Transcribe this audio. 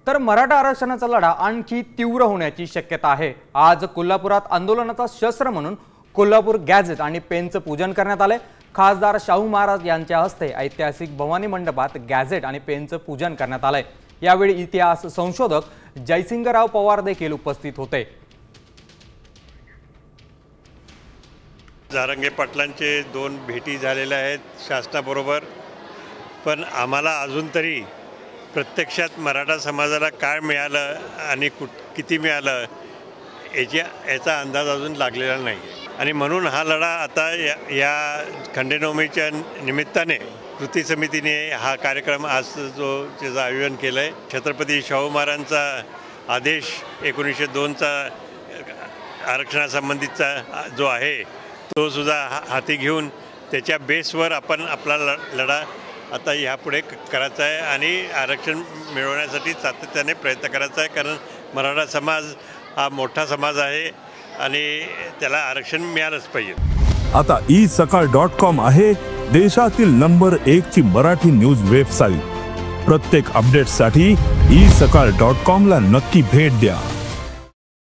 तर मराठा आरक्षणाचा लढा आणखी तीव्र होण्याची शक्यता आहे। आज कोल्हापुरात आंदोलनाचा शस्त्र म्हणून कोल्हापूर गॅझेट आणि पेनचं पूजन करण्यात आले। खासदार शाहू महाराज यांच्या हस्ते ऐतिहासिक भवानी मंडपात गॅझेट आणि पेनचं पूजन करण्यात आले। यावेळी इतिहास संशोधक जयसिंगराव पवार देखील उपस्थित होते। जारंगे पाटलांचे 2 भेटी झालेल्या आहेत शासनाबरोबर, पण आम्हाला अजून तरी प्रत्यक्षात मराठा समाजाला काय मिळालं आणि किती मिळालं याचा अंदाज अजून लागलेला नाही आणि म्हणून हा लढा आता या खंडेनवमीच्या निमित्ताने कृती समितीने हा कार्यक्रम आज त्याचं आयोजन केलं आहे। छत्रपती शाहू महाराजांचा आदेश 1902चा आरक्षणासंबंधीचा जो आहे तो सुद्धा हाती घेऊन त्याच्या बेसवर आपण आपला लढा आता यापुढे करायचा आहे आणि आरक्षण मिळवण्यासाठी सातत्याने प्रयत्न करायचा आहे, कारण मराठा समाज हा मोठा समाज आहे आणि त्याला आरक्षण मिळालंच पाहिजे। आता isakal.com आहे देशातील नंबर 1 ची मराठी न्यूज वेबसाईट। प्रत्येक अपडेटसाठी isakal.com ला नक्की भेट द्या।